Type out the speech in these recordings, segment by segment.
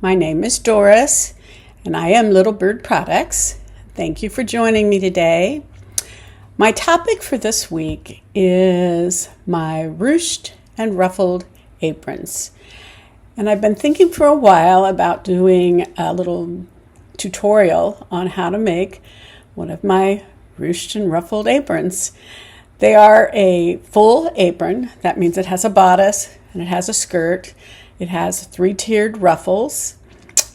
My name is Doris, and I am Little Bird Products. Thank you for joining me today. My topic for this week is my ruched and ruffled aprons. And I've been thinking for a while about doing a little tutorial on how to make one of my ruched and ruffled aprons. They are a full apron. That means it has a bodice and it has a skirt. It has 3-tiered ruffles.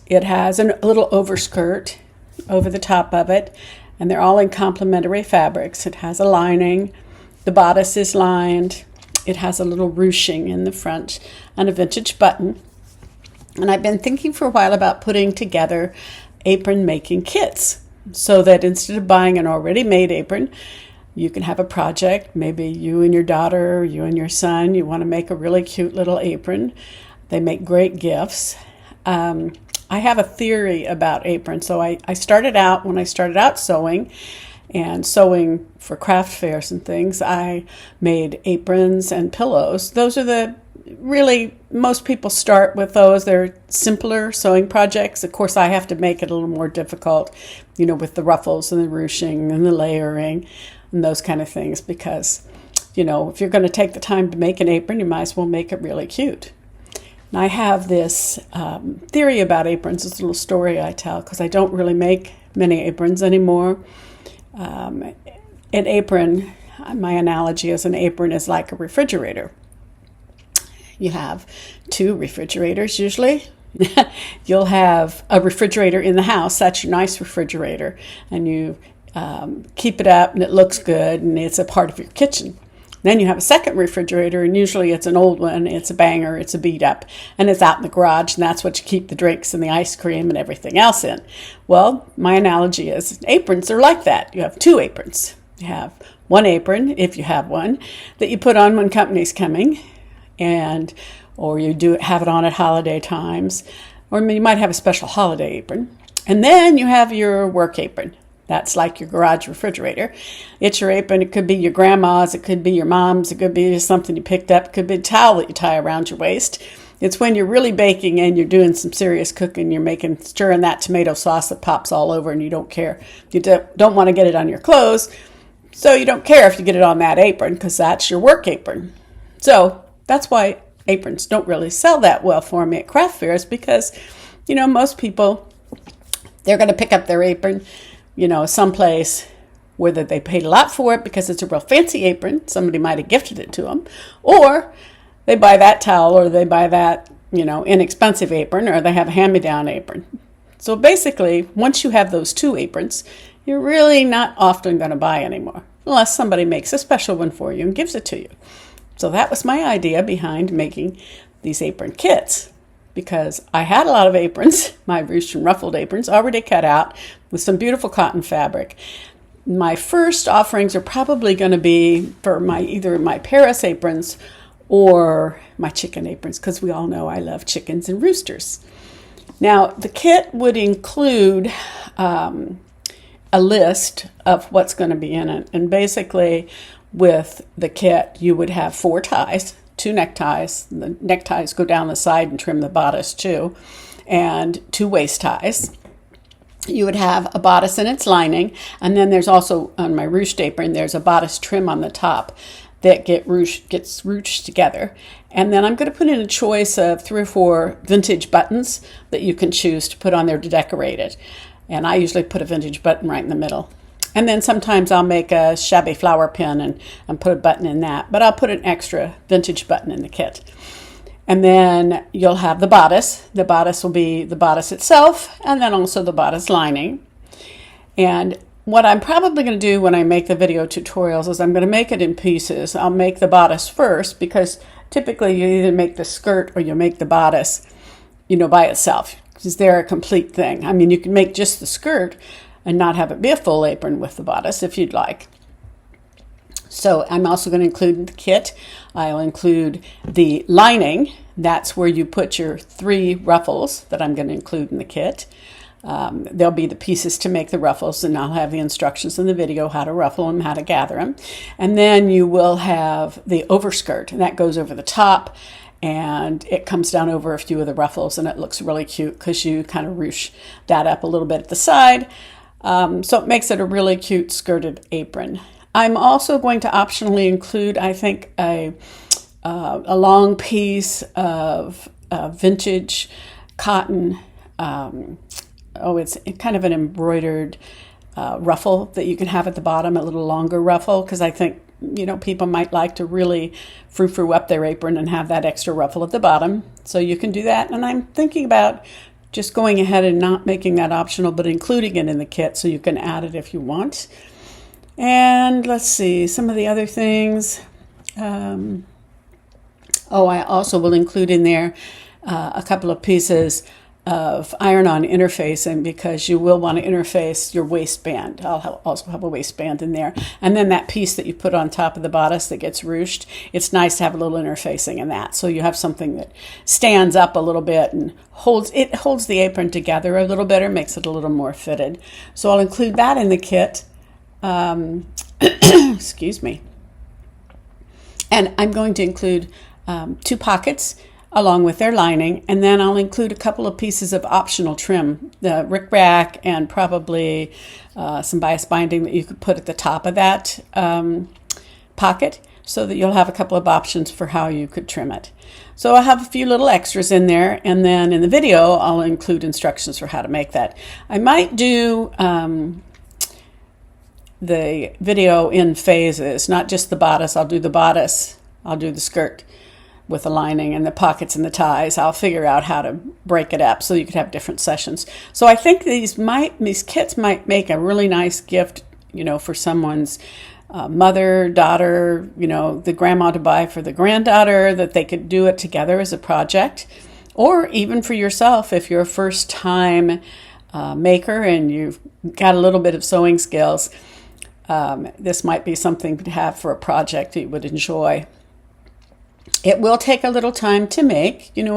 It has a little overskirt over the top of it, and they're all in complementary fabrics. It has a lining. The bodice is lined. It has a little ruching in the front and a vintage button. And I've been thinking for a while about putting together apron making kits so that instead of buying an already made apron, you can have a project. Maybe you and your daughter, or you and your son, you want to make a really cute little apron. They make great gifts. I have a theory about aprons. So I started out, when I started out sewing for craft fairs and things, I made aprons and pillows. Those are most people start with those. They're simpler sewing projects. Of course, I have to make it a little more difficult, with the ruffles and the ruching and the layering and those kind of things, because, if you're going to take the time to make an apron, you might as well make it really cute. And I have this theory about aprons, this little story I tell, because I don't really make many aprons anymore. An apron, my analogy is an apron is like a refrigerator. You have 2 refrigerators usually. You'll have a refrigerator in the house. That's your nice refrigerator. And you keep it up and it looks good and it's a part of your kitchen. Then you have a second refrigerator, and usually it's an old one, it's a banger, it's a beat up, and it's out in the garage, and that's what you keep the drinks and the ice cream and everything else in. Well, my analogy is aprons are like that. You have 2 aprons. You have one apron, if you have one, that you put on when company's coming, or you have it on at holiday times, or you might have a special holiday apron. And then you have your work apron. That's like your garage refrigerator. It's your apron. It could be your grandma's. It could be your mom's. It could be something you picked up. It could be a towel that you tie around your waist. It's when you're really baking and you're doing some serious cooking. You're stirring that tomato sauce that pops all over, and you don't care. You don't want to get it on your clothes, so you don't care if you get it on that apron because that's your work apron. So that's why aprons don't really sell that well for me at craft fairs, because, most people, they're going to pick up their apron someplace whether they paid a lot for it because it's a real fancy apron. Somebody might have gifted it to them. Or they buy that towel, or they buy that, inexpensive apron, or they have a hand-me-down apron. So basically, once you have those 2 aprons, you're really not often going to buy anymore, unless somebody makes a special one for you and gives it to you. So that was my idea behind making these apron kits, because I had a lot of aprons, my ruched and ruffled aprons, already cut out with some beautiful cotton fabric. My first offerings are probably going to be for either my Paris aprons or my chicken aprons, because we all know I love chickens and roosters. Now, the kit would include a list of what's going to be in it. And basically, with the kit, you would have 4 ties. 2 neckties. The neckties go down the side and trim the bodice too, and 2 waist ties. You would have a bodice and its lining, and then there's also, on my ruched apron, there's a bodice trim on the top that gets ruched together. And then I'm going to put in a choice of 3 or 4 vintage buttons that you can choose to put on there to decorate it. And I usually put a vintage button right in the middle. And then sometimes I'll make a shabby flower pin and put a button in that. But I'll put an extra vintage button in the kit. And then you'll have the bodice. The bodice will be the bodice itself, and then also the bodice lining. And what I'm probably going to do when I make the video tutorials is I'm going to make it in pieces. I'll make the bodice first, because typically you either make the skirt or you make the bodice, by itself, because they're a complete thing. I mean, you can make just the skirt and not have it be a full apron with the bodice if you'd like. So I'm also going to include in the kit, I'll include the lining. That's where you put your 3 ruffles that I'm going to include in the kit. There'll be the pieces to make the ruffles, and I'll have the instructions in the video how to ruffle them, how to gather them. And then you will have the overskirt, and that goes over the top. and it comes down over a few of the ruffles, and it looks really cute because you kind of ruche that up a little bit at the side. So it makes it a really cute skirted apron. I'm also going to optionally include, I think, a long piece of vintage cotton. It's kind of an embroidered ruffle that you can have at the bottom, a little longer ruffle, because I think, people might like to really frou-frou up their apron and have that extra ruffle at the bottom. So you can do that. And I'm thinking about just going ahead and not making that optional, but including it in the kit so you can add it if you want. And let's see, some of the other things. I also will include in there a couple of pieces of iron-on interfacing, because you will want to interface your waistband. I'll also have a waistband in there. And then that piece that you put on top of the bodice that gets ruched, it's nice to have a little interfacing in that. So you have something that stands up a little bit and holds the apron together a little better, makes it a little more fitted. So I'll include that in the kit. Excuse me. And I'm going to include 2 pockets along with their lining, and then I'll include a couple of pieces of optional trim, the rickrack and probably some bias binding that you could put at the top of that pocket, so that you'll have a couple of options for how you could trim it. So I'll have a few little extras in there, and then in the video I'll include instructions for how to make that. I might do the video in phases, not just the bodice. I'll do the bodice, I'll do the skirt with the lining and the pockets and the ties. I'll figure out how to break it up so you could have different sessions. So I think these kits might make a really nice gift, for someone's mother, daughter, the grandma to buy for the granddaughter, that they could do it together as a project, or even for yourself if you're a first-time maker and you've got a little bit of sewing skills. This might be something to have for a project that you would enjoy. It will take a little time to make. If you're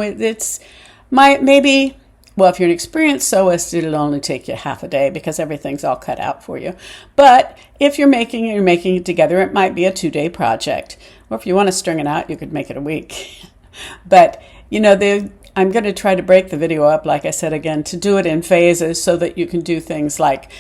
an experienced sewist, it'll only take you half a day because everything's all cut out for you. But if you're making it together, it might be a 2-day project. Or if you want to string it out, you could make it a week. But, I'm going to try to break the video up, like I said again, to do it in phases so that you can do things like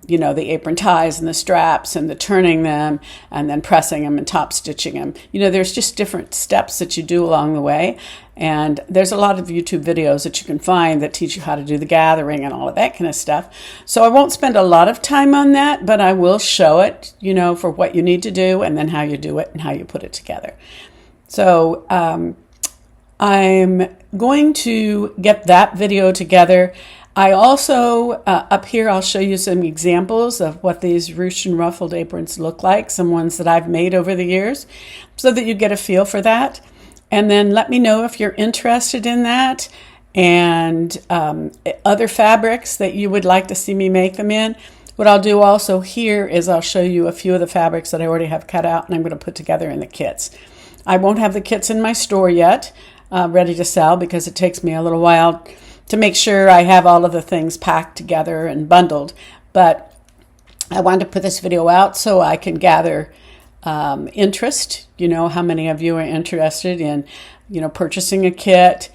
the apron ties and the straps and the turning them and then pressing them and top stitching them. There's just different steps that you do along the way. And there's a lot of YouTube videos that you can find that teach you how to do the gathering and all of that kind of stuff. So I won't spend a lot of time on that, but I will show it, for what you need to do and then how you do it and how you put it together. So I'm going to get that video together. I also, up here, I'll show you some examples of what these ruched and ruffled aprons look like, some ones that I've made over the years, so that you get a feel for that. And then let me know if you're interested in that and other fabrics that you would like to see me make them in. What I'll do also here is I'll show you a few of the fabrics that I already have cut out and I'm going to put together in the kits. I won't have the kits in my store yet, ready to sell, because it takes me a little while to make sure I have all of the things packed together and bundled. But I wanted to put this video out so I can gather interest. How many of you are interested in, purchasing a kit?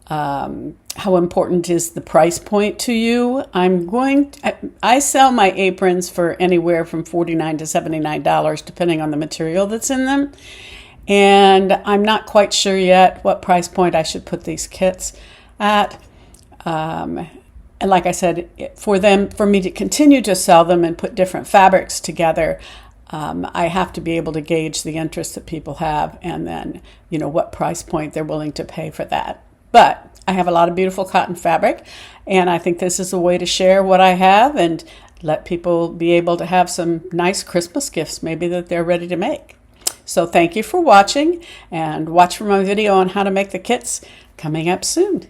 How important is the price point to you? I sell my aprons for anywhere from $49 to $79, depending on the material that's in them. And I'm not quite sure yet what price point I should put these kits at. And like I said, for me to continue to sell them and put different fabrics together, I have to be able to gauge the interest that people have and then, what price point they're willing to pay for that. But I have a lot of beautiful cotton fabric, and I think this is a way to share what I have and let people be able to have some nice Christmas gifts maybe that they're ready to make. So thank you for watching, and watch for my video on how to make the kits coming up soon.